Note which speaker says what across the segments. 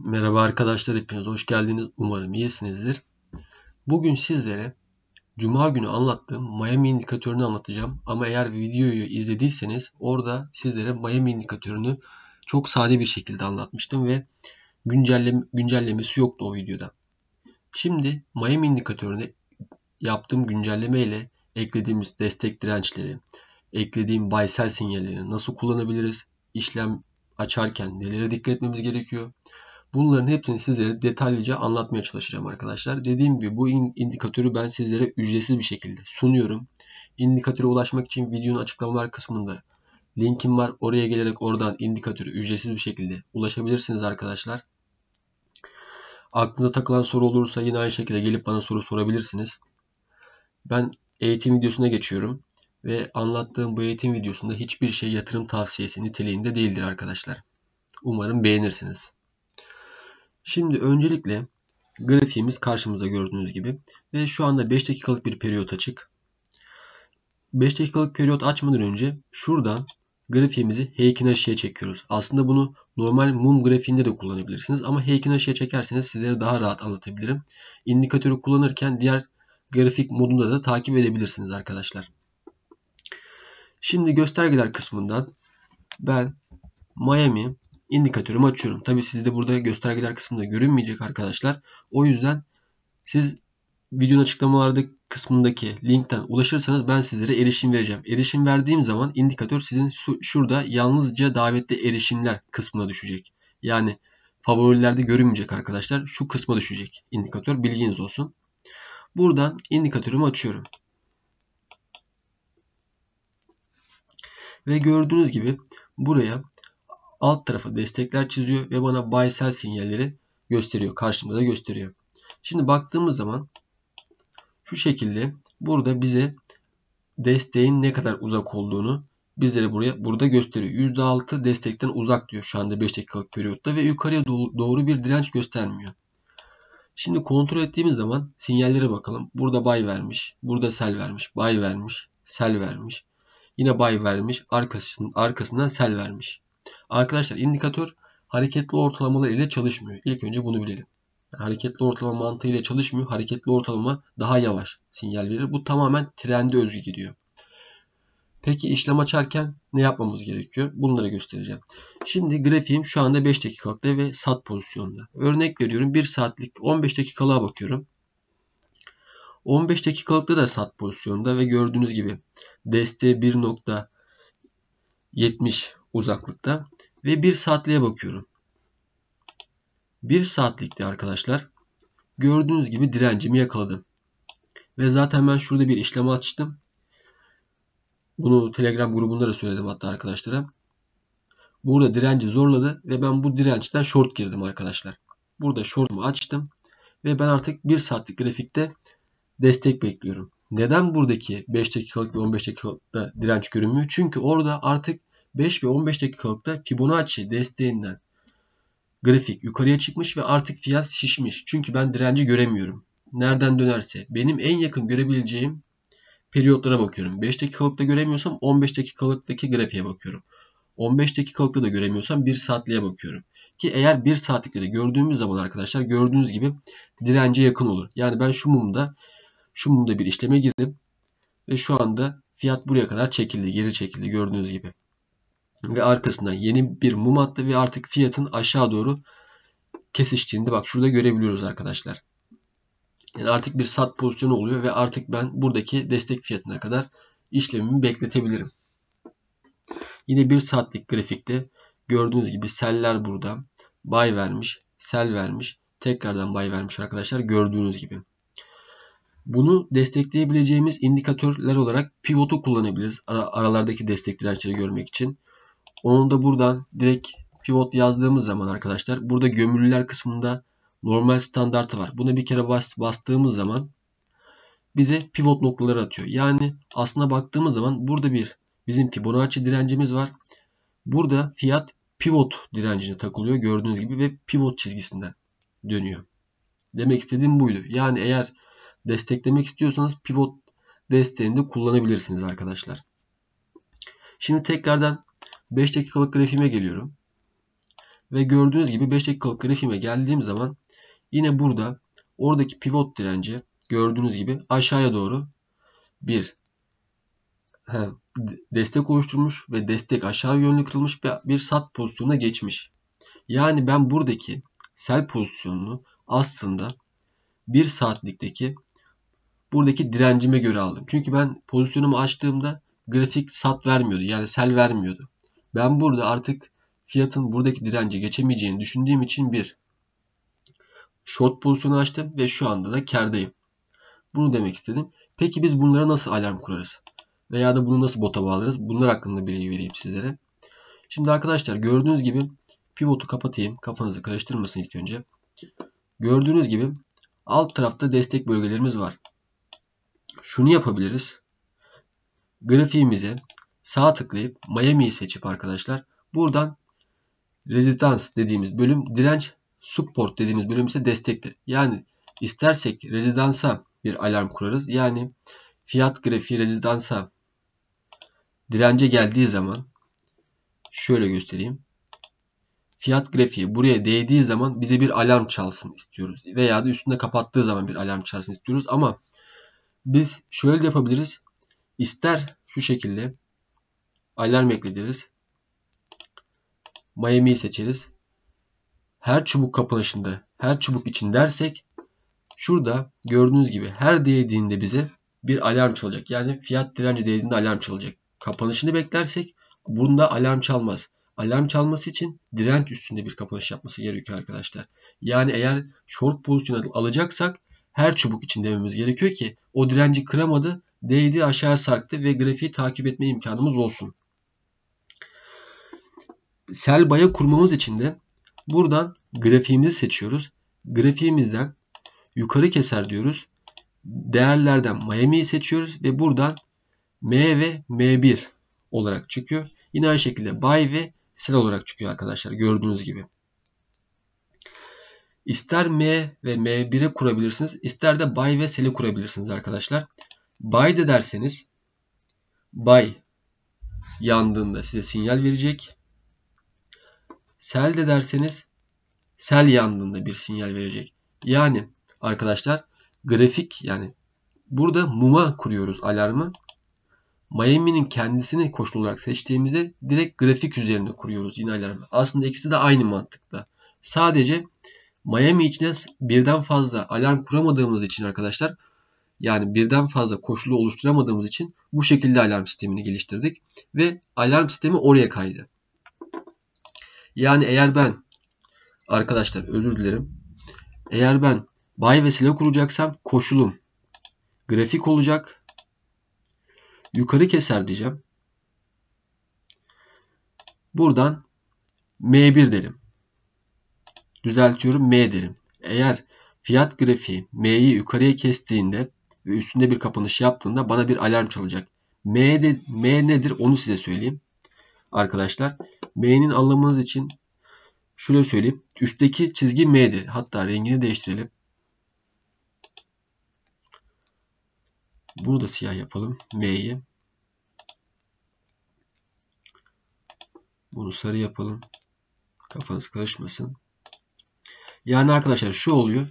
Speaker 1: Merhaba arkadaşlar, hepiniz hoş geldiniz. Umarım iyisinizdir. Bugün sizlere Cuma günü anlattığım Miami indikatörünü anlatacağım. Ama eğer videoyu izlediyseniz orada sizlere Miami indikatörünü çok sade bir şekilde anlatmıştım ve güncellemesi yoktu o videoda. Şimdi Miami indikatörüne yaptığım güncelleme ile eklediğimiz destek dirençleri, eklediğim buy sell sinyallerini nasıl kullanabiliriz, işlem açarken nelere dikkat etmemiz gerekiyor, bunların hepsini sizlere detaylıca anlatmaya çalışacağım arkadaşlar. Dediğim gibi bu indikatörü ben sizlere ücretsiz bir şekilde sunuyorum. İndikatöre ulaşmak için videonun açıklamalar kısmında linkim var. Oraya gelerek oradan indikatörü ücretsiz bir şekilde ulaşabilirsiniz arkadaşlar. Aklınıza takılan soru olursa yine aynı şekilde gelip bana soru sorabilirsiniz. Ben eğitim videosuna geçiyorum ve anlattığım bu eğitim videosunda hiçbir şey yatırım tavsiyesi niteliğinde değildir arkadaşlar. Umarım beğenirsiniz. Şimdi öncelikle grafiğimiz karşımıza gördüğünüz gibi ve şu anda 5 dakikalık bir periyot açık. 5 dakikalık periyot açmadan önce şuradan grafiğimizi Heikin aşıya çekiyoruz. Aslında bunu normal mum grafiğinde de kullanabilirsiniz ama Heikin aşıya çekerseniz sizlere daha rahat anlatabilirim. İndikatörü kullanırken diğer grafik modunda da takip edebilirsiniz arkadaşlar. Şimdi göstergeler kısmından ben Miami indikatörümü açıyorum. Tabi sizde burada göstergeler kısmında görünmeyecek arkadaşlar. O yüzden siz videonun açıklamalarda kısmındaki linkten ulaşırsanız ben sizlere erişim vereceğim. Erişim verdiğim zaman indikatör sizin şurada yalnızca davetli erişimler kısmına düşecek. Yani favorilerde görünmeyecek arkadaşlar. Şu kısma düşecek indikatör. Bilginiz olsun. Buradan indikatörümü açıyorum. Ve gördüğünüz gibi buraya alt tarafa destekler çiziyor ve bana buy sell sinyalleri gösteriyor. Karşımda da gösteriyor. Şimdi baktığımız zaman şu şekilde burada bize desteğin ne kadar uzak olduğunu bizlere burada gösteriyor. %6 destekten uzak diyor şu anda 5 dakikalık periyotta ve yukarıya doğru bir direnç göstermiyor. Şimdi kontrol ettiğimiz zaman sinyallere bakalım. Burada buy vermiş, burada sell vermiş, buy vermiş, sell vermiş. Yine buy vermiş, arkasından sell vermiş. Arkadaşlar indikatör hareketli ortalamalar ile çalışmıyor. İlk önce bunu bilelim. Hareketli ortalama mantığıyla çalışmıyor. Hareketli ortalama daha yavaş sinyal verir. Bu tamamen trende özgü gidiyor. Peki işlem açarken ne yapmamız gerekiyor? Bunları göstereceğim. Şimdi grafiğim şu anda 5 dakikalıkta ve sat pozisyonda. Örnek veriyorum 1 saatlik 15 dakikalığa bakıyorum. 15 dakikalıkta da sat pozisyonda ve gördüğünüz gibi desteği 1.70 uzaklıkta ve 1 saatliğe bakıyorum. 1 saatlikte arkadaşlar gördüğünüz gibi direncimi yakaladım. Ve zaten ben şurada bir işlem açtım. Bunu Telegram grubunda da söyledim hatta arkadaşlara. Burada direnci zorladı ve ben bu dirençten short girdim arkadaşlar. Burada short'umu açtım ve ben artık 1 saatlik grafikte destek bekliyorum. Neden buradaki 5 dakikalık ve 15 dakikalıkta direnç görünmüyor? Çünkü orada artık 5 ve 15 dakikalıkta Fibonacci desteğinden grafik yukarıya çıkmış ve artık fiyat şişmiş. Çünkü ben direnci göremiyorum. Nereden dönerse benim en yakın görebileceğim periyotlara bakıyorum. 5 dakikalıkta göremiyorsam 15 dakikalıktaki grafiğe bakıyorum. 15 dakikalıkta da göremiyorsam 1 saatliğe bakıyorum. Ki eğer 1 saatlikte de gördüğümüz zaman arkadaşlar gördüğünüz gibi dirence yakın olur. Yani ben şu mumda bir işleme girdim ve şu anda fiyat buraya kadar çekildi, geri çekildi gördüğünüz gibi. Ve arkasından yeni bir mum attı ve artık fiyatın aşağı doğru kesiştiğini bak şurada görebiliyoruz arkadaşlar. Yani artık bir sat pozisyonu oluyor ve artık ben buradaki destek fiyatına kadar işlemimi bekletebilirim. Yine 1 saatlik grafikte gördüğünüz gibi seller burada. Buy vermiş, sell vermiş, tekrardan buy vermiş arkadaşlar gördüğünüz gibi. Bunu destekleyebileceğimiz indikatörler olarak pivotu kullanabiliriz. Aralardaki destek dirençleri görmek için. Onu da buradan direkt pivot yazdığımız zaman arkadaşlar burada gömülüler kısmında normal standartı var. Buna bir kere bastığımız zaman bize pivot noktaları atıyor. Yani aslına baktığımız zaman burada bizim Fibonacci direncimiz var. Burada fiyat pivot direncine takılıyor gördüğünüz gibi ve pivot çizgisinden dönüyor. Demek istediğim buydu. Yani eğer desteklemek istiyorsanız pivot desteğini de kullanabilirsiniz arkadaşlar. Şimdi tekrardan 5 dakikalık grafiğime geliyorum. Ve gördüğünüz gibi 5 dakikalık grafiğime geldiğim zaman yine burada oradaki pivot direnci gördüğünüz gibi aşağıya doğru bir destek oluşturmuş ve destek aşağı yönlü kırılmış ve bir sat pozisyonuna geçmiş. Yani ben buradaki sell pozisyonunu aslında 1 saatlikteki buradaki direncime göre aldım. Çünkü ben pozisyonumu açtığımda grafik sat vermiyordu. Yani sell vermiyordu. Ben burada artık fiyatın buradaki dirence geçemeyeceğini düşündüğüm için bir short pozisyonu açtım ve şu anda da kârdayım. Bunu demek istedim. Peki biz bunlara nasıl alarm kurarız? Veya da bunu nasıl bota bağlarız? Bunlar hakkında bilgi vereyim sizlere. Şimdi arkadaşlar gördüğünüz gibi pivotu kapatayım. Kafanızı karıştırmasın ilk önce. Gördüğünüz gibi alt tarafta destek bölgelerimiz var. Şunu yapabiliriz. Grafiğimize sağ tıklayıp Miami'yi seçip arkadaşlar buradan rezistans dediğimiz bölüm, direnç, support dediğimiz bölüm ise destektir. Yani istersek rezistansa bir alarm kurarız. Yani fiyat grafiği rezistansa dirence geldiği zaman şöyle göstereyim. Fiyat grafiği buraya değdiği zaman bize bir alarm çalsın istiyoruz. Veya da üstünde kapattığı zaman bir alarm çalsın istiyoruz. Ama biz şöyle de yapabiliriz. İster şu şekilde alarm eklediriz. Miami'yi seçeriz. Her çubuk kapanışında, her çubuk için dersek şurada gördüğünüz gibi her değdiğinde bize bir alarm çalacak. Yani fiyat direnci değdiğinde alarm çalacak. Kapanışını beklersek bunda alarm çalmaz. Alarm çalması için direnç üstünde bir kapanış yapması gerekiyor arkadaşlar. Yani eğer short pozisyon alacaksak her çubuk için dememiz gerekiyor ki o direnci kıramadı, değdi, aşağı sarktı ve grafiği takip etme imkanımız olsun. Sell buy'a kurmamız için de buradan grafiğimizi seçiyoruz. Grafiğimizden yukarı keser diyoruz. Değerlerden Miami'yi seçiyoruz ve buradan M ve M1 olarak çıkıyor. Yine aynı şekilde buy ve sell olarak çıkıyor arkadaşlar gördüğünüz gibi. İster M ve M1'e kurabilirsiniz, ister de buy ve sell'e kurabilirsiniz arkadaşlar. Buy de derseniz buy yandığında size sinyal verecek. Sell de derseniz sell yandığında bir sinyal verecek. Yani arkadaşlar grafik, yani burada mum'a kuruyoruz alarmı. Miami'nin kendisini koşul olarak seçtiğimizde direkt grafik üzerinde kuruyoruz yine alarmı. Aslında ikisi de aynı mantıkta. Sadece Miami için birden fazla alarm kuramadığımız için arkadaşlar, yani birden fazla koşulu oluşturamadığımız için bu şekilde alarm sistemini geliştirdik ve alarm sistemi oraya kaydı. Yani eğer ben arkadaşlar özür dilerim. Eğer ben buy ve sell'e kuracaksam koşulum grafik olacak. Yukarı keser diyeceğim. Buradan M1 derim. Düzeltiyorum, M derim. Eğer fiyat grafiği M'yi yukarıya kestiğinde ve üstünde bir kapanış yaptığında bana bir alarm çalacak. M nedir onu size söyleyeyim. Arkadaşlar M'nin anlamanız için şöyle söyleyeyim. Üstteki çizgi M'dir. Hatta rengini değiştirelim. Bunu da siyah yapalım. M'yi. Bunu sarı yapalım. Kafanız karışmasın. Yani arkadaşlar şu oluyor.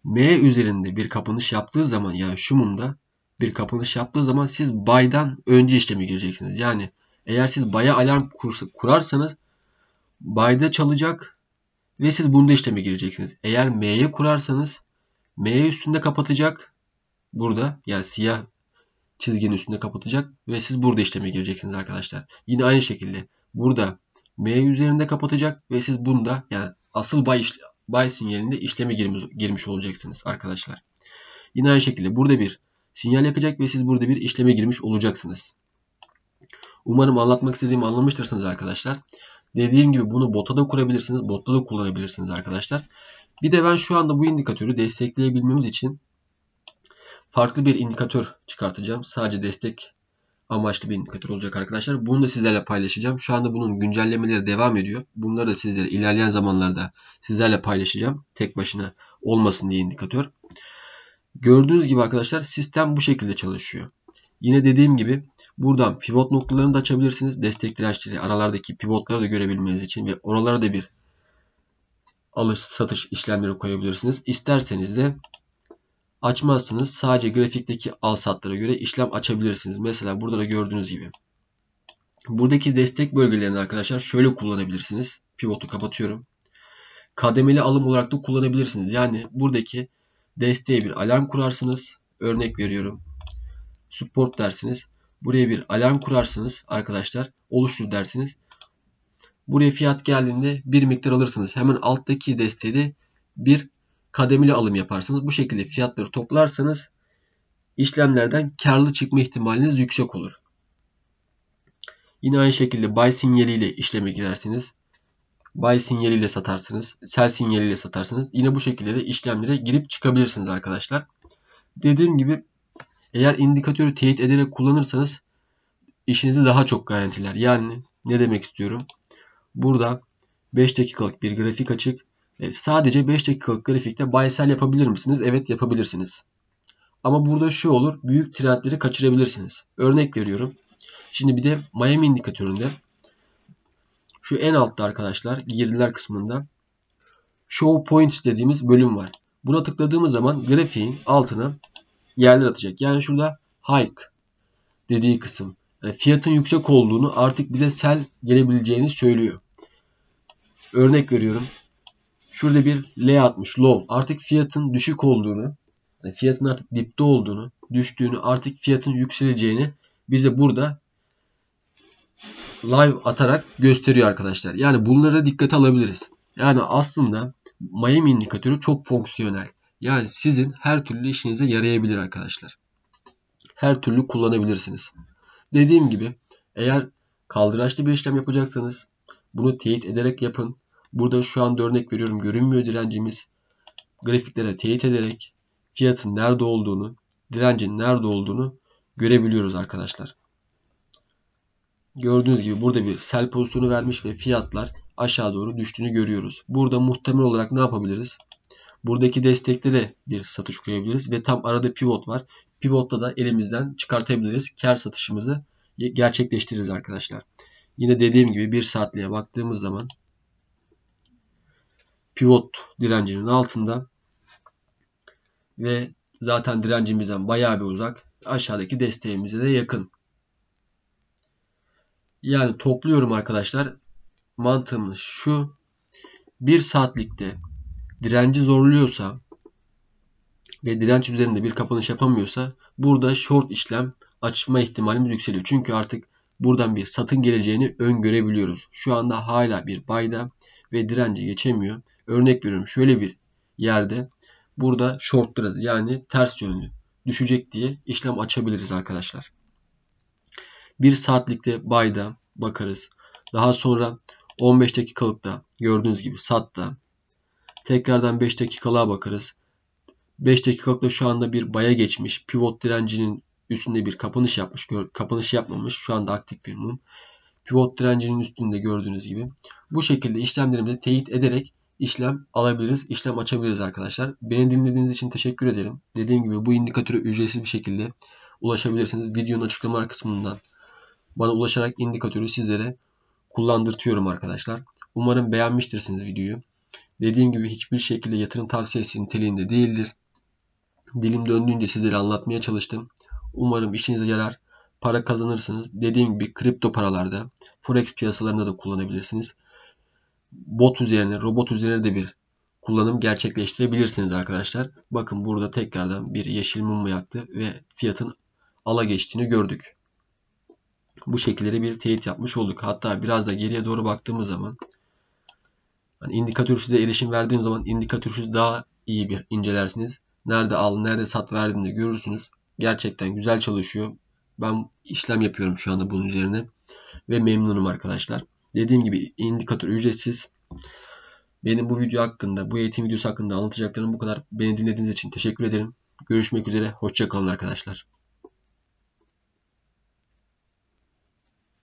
Speaker 1: M üzerinde bir kapanış yaptığı zaman, yani şu mumda bir kapanış yaptığı zaman siz buy'dan önce işleme gireceksiniz. Yani eğer siz buy'a alarm kurarsanız buy'da çalacak ve siz bunda işleme gireceksiniz. Eğer M'ye kurarsanız M üstünde kapatacak. Burada yani siyah çizginin üstünde kapatacak ve siz burada işleme gireceksiniz arkadaşlar. Yine aynı şekilde burada M üzerinde kapatacak ve siz bunda yani asıl buy sinyalinde işleme girmiş olacaksınız arkadaşlar. Yine aynı şekilde burada bir sinyal yakacak ve siz burada bir işleme girmiş olacaksınız. Umarım anlatmak istediğimi anlamıştırsınız arkadaşlar. Dediğim gibi bunu bota da kurabilirsiniz, botta da kullanabilirsiniz arkadaşlar. Bir de ben şu anda bu indikatörü destekleyebilmemiz için farklı bir indikatör çıkartacağım. Sadece destek amaçlı bir indikatör olacak arkadaşlar. Bunu da sizlerle paylaşacağım. Şu anda bunun güncellemeleri devam ediyor. Bunları da sizlere ilerleyen zamanlarda sizlerle paylaşacağım. Tek başına olmasın diye indikatör. Gördüğünüz gibi arkadaşlar sistem bu şekilde çalışıyor. Yine dediğim gibi buradan pivot noktalarını da açabilirsiniz. Destek dirençleri, aralardaki pivotları da görebilmeniz için ve oralara da bir alış satış işlemleri koyabilirsiniz. İsterseniz de açmazsınız. Sadece grafikteki al satlara göre işlem açabilirsiniz. Mesela burada da gördüğünüz gibi. Buradaki destek bölgelerini arkadaşlar şöyle kullanabilirsiniz. Pivotu kapatıyorum. Kademeli alım olarak da kullanabilirsiniz. Yani buradaki desteğe bir alarm kurarsınız. Örnek veriyorum. Support dersiniz. Buraya bir alarm kurarsınız arkadaşlar. Oluştur dersiniz. Buraya fiyat geldiğinde bir miktar alırsınız. Hemen alttaki desteği de bir kademeli alım yaparsınız. Bu şekilde fiyatları toplarsanız işlemlerden karlı çıkma ihtimaliniz yüksek olur. Yine aynı şekilde buy sinyaliyle işleme girersiniz. Buy sinyaliyle satarsınız. Sell sinyaliyle satarsınız. Yine bu şekilde de işlemlere girip çıkabilirsiniz arkadaşlar. Dediğim gibi eğer indikatörü teyit ederek kullanırsanız işinizi daha çok garantiler. Yani ne demek istiyorum? Burada 5 dakikalık bir grafik açık. Sadece 5 dakikalık grafikte buy sell yapabilir misiniz? Evet, yapabilirsiniz. Ama burada şu olur. Büyük trendleri kaçırabilirsiniz. Örnek veriyorum. Şimdi bir de Miami indikatöründe şu en altta arkadaşlar girdiler kısmında Show Points dediğimiz bölüm var. Buna tıkladığımız zaman grafiğin altına yerler atacak. Yani şurada hike dediği kısım. Yani fiyatın yüksek olduğunu, artık bize sell gelebileceğini söylüyor. Örnek veriyorum. Şurada bir L atmış, low. Artık fiyatın düşük olduğunu, yani fiyatın artık dipte olduğunu, düştüğünü, artık fiyatın yükseleceğini bize burada live atarak gösteriyor arkadaşlar. Yani bunlara dikkate alabiliriz. Yani aslında Miami indikatörü çok fonksiyonel. Yani sizin her türlü işinize yarayabilir arkadaşlar. Her türlü kullanabilirsiniz. Dediğim gibi eğer kaldıraçlı bir işlem yapacaksanız bunu teyit ederek yapın. Burada şu anda örnek veriyorum, görünmüyor direncimiz. Grafiklere teyit ederek fiyatın nerede olduğunu, direncin nerede olduğunu görebiliyoruz arkadaşlar. Gördüğünüz gibi burada bir sell pozisyonu vermiş ve fiyatlar aşağı doğru düştüğünü görüyoruz. Burada muhtemel olarak ne yapabiliriz? Buradaki desteklere bir satış koyabiliriz ve tam arada pivot var. Pivotta da elimizden çıkartabiliriz. Kar satışımızı gerçekleştiririz arkadaşlar. Yine dediğim gibi 1 saatliğe baktığımız zaman pivot direncinin altında ve zaten direncimizden bayağı bir uzak. Aşağıdaki desteğimize de yakın. Yani topluyorum arkadaşlar. Mantığımız şu. 1 saatlikte direnci zorluyorsa ve direnç üzerinde bir kapanış yapamıyorsa burada short işlem açma ihtimalimiz yükseliyor. Çünkü artık buradan bir satın geleceğini öngörebiliyoruz. Şu anda hala bir buy'da ve direnci geçemiyor. Örnek veriyorum, şöyle bir yerde burada shortlarız, yani ters yönlü düşecek diye işlem açabiliriz arkadaşlar. 1 saatlikte buy'da bakarız. Daha sonra 15 dakikalıkta gördüğünüz gibi sat'ta. Tekrardan 5 dakikalığa bakarız. 5 dakikalıkta şu anda bir baya geçmiş. Pivot direncinin üstünde bir kapanış yapmış. Kapanış yapmamış. Şu anda aktif bir mum. Pivot direncinin üstünde gördüğünüz gibi. Bu şekilde işlemlerimizi teyit ederek işlem alabiliriz, işlem açabiliriz arkadaşlar. Beni dinlediğiniz için teşekkür ederim. Dediğim gibi bu indikatöre ücretsiz bir şekilde ulaşabilirsiniz. Videonun açıklama kısmından bana ulaşarak indikatörü sizlere kullandırtıyorum arkadaşlar. Umarım beğenmiştirsiniz videoyu. Dediğim gibi hiçbir şekilde yatırım tavsiyesi niteliğinde değildir. Dilim döndüğünce sizlere anlatmaya çalıştım. Umarım işinize yarar. Para kazanırsınız. Dediğim gibi kripto paralarda, forex piyasalarında da kullanabilirsiniz. Bot üzerine, robot üzerine de bir kullanım gerçekleştirebilirsiniz arkadaşlar. Bakın burada tekrardan bir yeşil mum yaktı ve fiyatın ala geçtiğini gördük. Bu şekilde bir teyit yapmış olduk. Hatta biraz da geriye doğru baktığımız zaman, hani indikatör size erişim verdiğim zaman indikatörü daha iyi bir incelersiniz. Nerede al, nerede sat verdiğini de görürsünüz. Gerçekten güzel çalışıyor. Ben işlem yapıyorum şu anda bunun üzerine ve memnunum arkadaşlar. Dediğim gibi indikatör ücretsiz. Benim bu video hakkında, bu eğitim videosu hakkında anlatacaklarım bu kadar. Beni dinlediğiniz için teşekkür ederim. Görüşmek üzere. Hoşça kalın arkadaşlar.